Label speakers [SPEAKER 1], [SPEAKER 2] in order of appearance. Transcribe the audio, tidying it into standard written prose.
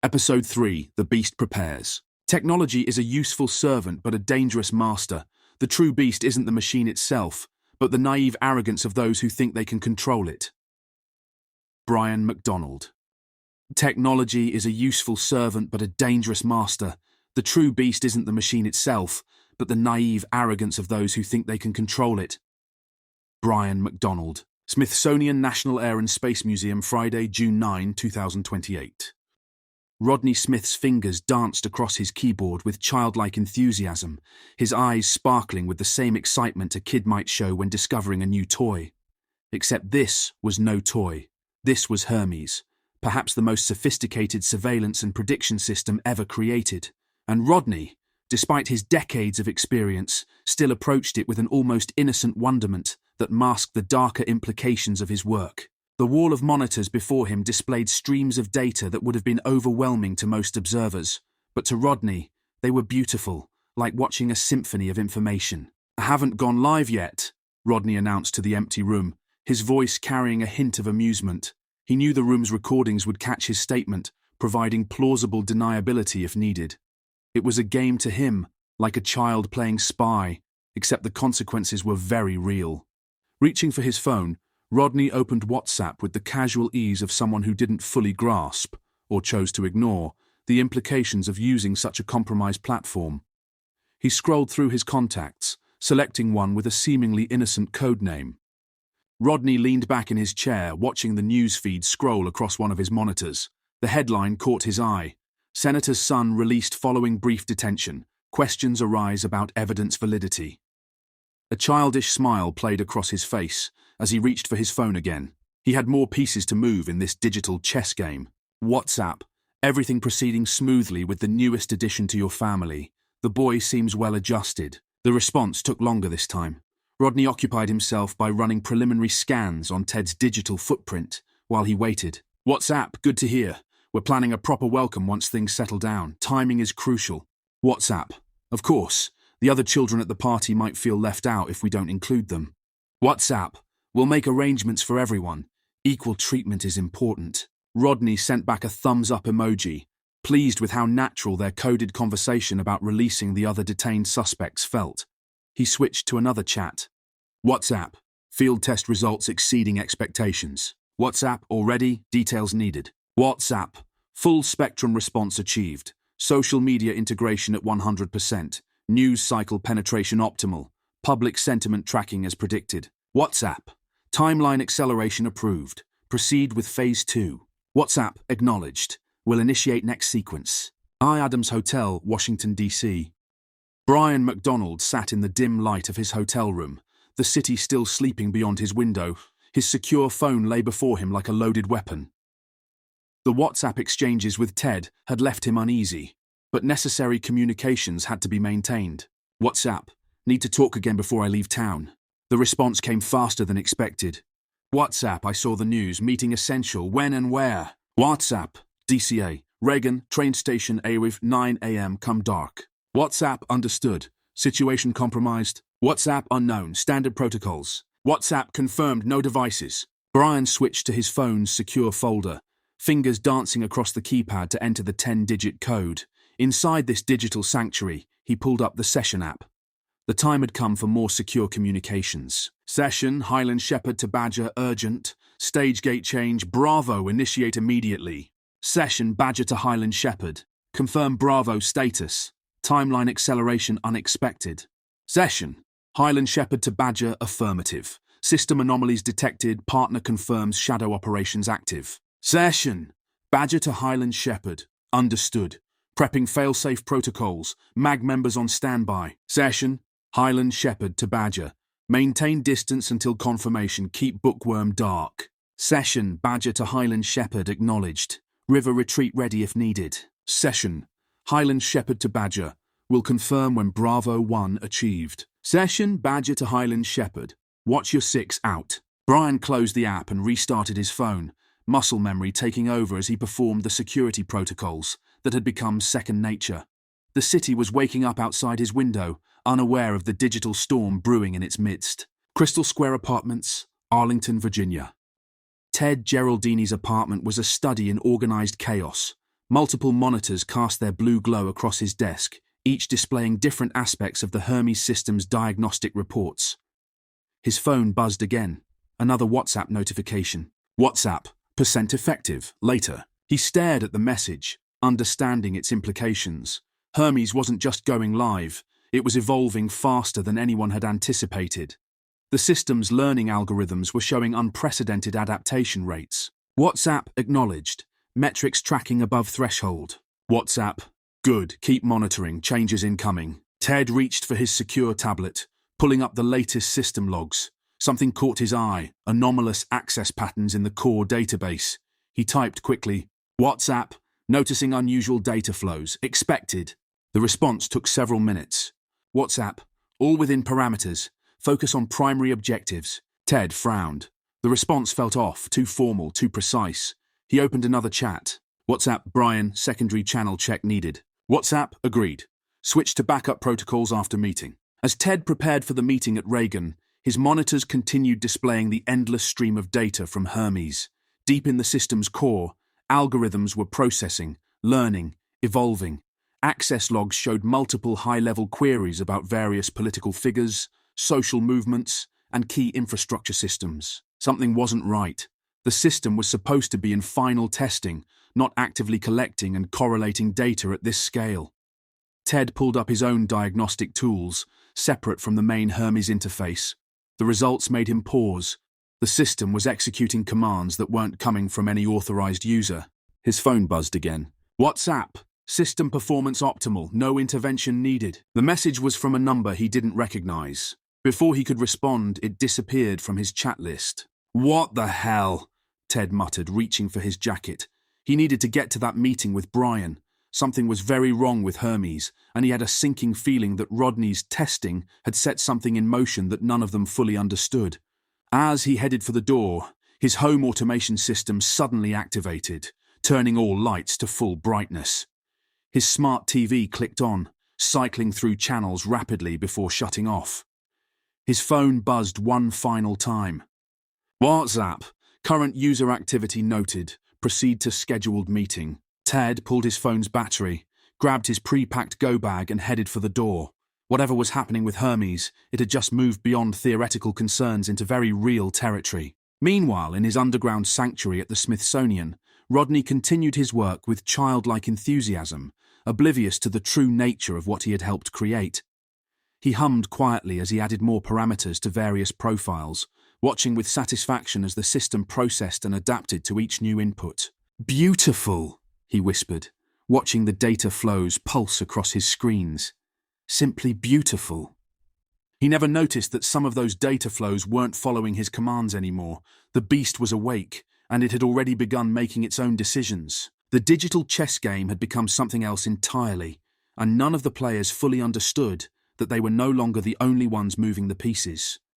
[SPEAKER 1] Episode 3, The Beast Prepares. Technology is a useful servant but a dangerous master. The true beast isn't the machine itself, but the naive arrogance of those who think they can control it. Brian MacDonald. Technology is a useful servant but a dangerous master. The true beast isn't the machine itself, but the naive arrogance of those who think they can control it. Brian MacDonald. Smithsonian National Air and Space Museum, Friday, June 9, 2028. Rodney Smith's fingers danced across his keyboard with childlike enthusiasm, his eyes sparkling with the same excitement a kid might show when discovering a new toy. Except this was no toy. This was Hermes, perhaps the most sophisticated surveillance and prediction system ever created. And Rodney, despite his decades of experience, still approached it with an almost innocent wonderment that masked the darker implications of his work. The wall of monitors before him displayed streams of data that would have been overwhelming to most observers, but to Rodney, they were beautiful, like watching a symphony of information. "I haven't gone live yet," Rodney announced to the empty room, his voice carrying a hint of amusement. He knew the room's recordings would catch his statement, providing plausible deniability if needed. It was a game to him, like a child playing spy, except the consequences were very real. Reaching for his phone, Rodney opened WhatsApp with the casual ease of someone who didn't fully grasp, or chose to ignore, the implications of using such a compromised platform. He scrolled through his contacts, selecting one with a seemingly innocent code name. Rodney leaned back in his chair, watching the news feed scroll across one of his monitors. The headline caught his eye. Senator's son released following brief detention. Questions arise about evidence validity. A childish smile played across his face as he reached for his phone again. He had more pieces to move in this digital chess game. WhatsApp. Everything proceeding smoothly with the newest addition to your family. The boy seems well adjusted. The response took longer this time. Rodney occupied himself by running preliminary scans on Ted's digital footprint while he waited. WhatsApp, good to hear. We're planning a proper welcome once things settle down. Timing is crucial. WhatsApp. Of course, the other children at the party might feel left out if we don't include them. WhatsApp. We'll make arrangements for everyone. Equal treatment is important. Rodney sent back a thumbs-up emoji, pleased with how natural their coded conversation about releasing the other detained suspects felt. He switched to another chat. WhatsApp. Field test results exceeding expectations. WhatsApp already, details needed. WhatsApp. Full spectrum response achieved. Social media integration at 100%. News cycle penetration optimal. Public sentiment tracking as predicted. WhatsApp. Timeline acceleration approved. Proceed with Phase 2. WhatsApp acknowledged. Will initiate next sequence. I. Adams Hotel, Washington, D.C. Brian MacDonald sat in the dim light of his hotel room, the city still sleeping beyond his window. His secure phone lay before him like a loaded weapon. The WhatsApp exchanges with Ted had left him uneasy, but necessary communications had to be maintained. WhatsApp. Need to talk again before I leave town. The response came faster than expected. WhatsApp. I saw the news. Meeting essential. When and where? WhatsApp. DCA. Reagan. Train station Awiv. 9 a.m. Come dark. WhatsApp. Understood. Situation compromised. WhatsApp. Unknown. Standard protocols. WhatsApp. Confirmed. No devices. Brian switched to his phone's secure folder, fingers dancing across the keypad to enter the 10-digit code. Inside this digital sanctuary, he pulled up the Session app. The time had come for more secure communications. Session, Highland Shepherd to Badger, urgent. Stage gate change, Bravo, initiate immediately. Session, Badger to Highland Shepherd. Confirm Bravo status. Timeline acceleration unexpected. Session, Highland Shepherd to Badger, affirmative. System anomalies detected, partner confirms shadow operations active. Session, Badger to Highland Shepherd, understood. Prepping failsafe protocols, MAG members on standby. Session, Highland Shepherd to Badger. Maintain distance until confirmation, keep bookworm dark. Session, Badger to Highland Shepherd acknowledged. River retreat ready if needed. Session, Highland Shepherd to Badger. Will confirm when Bravo 1 achieved. Session, Badger to Highland Shepherd. Watch your 6 out. Brian closed the app and restarted his phone, muscle memory taking over as he performed the security protocols that had become second nature. The city was waking up outside his window, unaware of the digital storm brewing in its midst. Crystal Square Apartments, Arlington, Virginia. Ted Geraldini's apartment was a study in organized chaos. Multiple monitors cast their blue glow across his desk, each displaying different aspects of the Hermes system's diagnostic reports. His phone buzzed again. Another WhatsApp notification. WhatsApp, percent effective, later. He stared at the message, understanding its implications. Hermes wasn't just going live, it was evolving faster than anyone had anticipated. The system's learning algorithms were showing unprecedented adaptation rates. WhatsApp acknowledged, metrics tracking above threshold. WhatsApp, good, keep monitoring, changes incoming. Ted reached for his secure tablet, pulling up the latest system logs. Something caught his eye, anomalous access patterns in the core database. He typed quickly, WhatsApp, noticing unusual data flows, expected. The response took several minutes. WhatsApp, all within parameters, focus on primary objectives. Ted frowned. The response felt off, too formal, too precise. He opened another chat. WhatsApp, Brian, secondary channel check needed. WhatsApp, agreed. Switch to backup protocols after meeting. As Ted prepared for the meeting at Reagan, his monitors continued displaying the endless stream of data from Hermes. Deep in the system's core, algorithms were processing, learning, evolving. Access logs showed multiple high-level queries about various political figures, social movements, and key infrastructure systems. Something wasn't right. The system was supposed to be in final testing, not actively collecting and correlating data at this scale. Ted pulled up his own diagnostic tools, separate from the main Hermes interface. The results made him pause. The system was executing commands that weren't coming from any authorized user. His phone buzzed again. WhatsApp. System performance optimal, no intervention needed. The message was from a number he didn't recognize. Before he could respond, it disappeared from his chat list. What the hell? Ted muttered, reaching for his jacket. He needed to get to that meeting with Brian. Something was very wrong with Hermes, and he had a sinking feeling that Rodney's testing had set something in motion that none of them fully understood. As he headed for the door, his home automation system suddenly activated, turning all lights to full brightness. His smart TV clicked on, cycling through channels rapidly before shutting off. His phone buzzed one final time. WhatsApp. Current user activity noted. Proceed to scheduled meeting. Ted pulled his phone's battery, grabbed his pre-packed go bag and headed for the door. Whatever was happening with Hermes, it had just moved beyond theoretical concerns into very real territory. Meanwhile, in his underground sanctuary at the Smithsonian, Rodney continued his work with childlike enthusiasm, oblivious to the true nature of what he had helped create. He hummed quietly as he added more parameters to various profiles, watching with satisfaction as the system processed and adapted to each new input. Beautiful, he whispered, watching the data flows pulse across his screens. Simply beautiful. He never noticed that some of those data flows weren't following his commands anymore. The beast was awake, and it had already begun making its own decisions. The digital chess game had become something else entirely, and none of the players fully understood that they were no longer the only ones moving the pieces.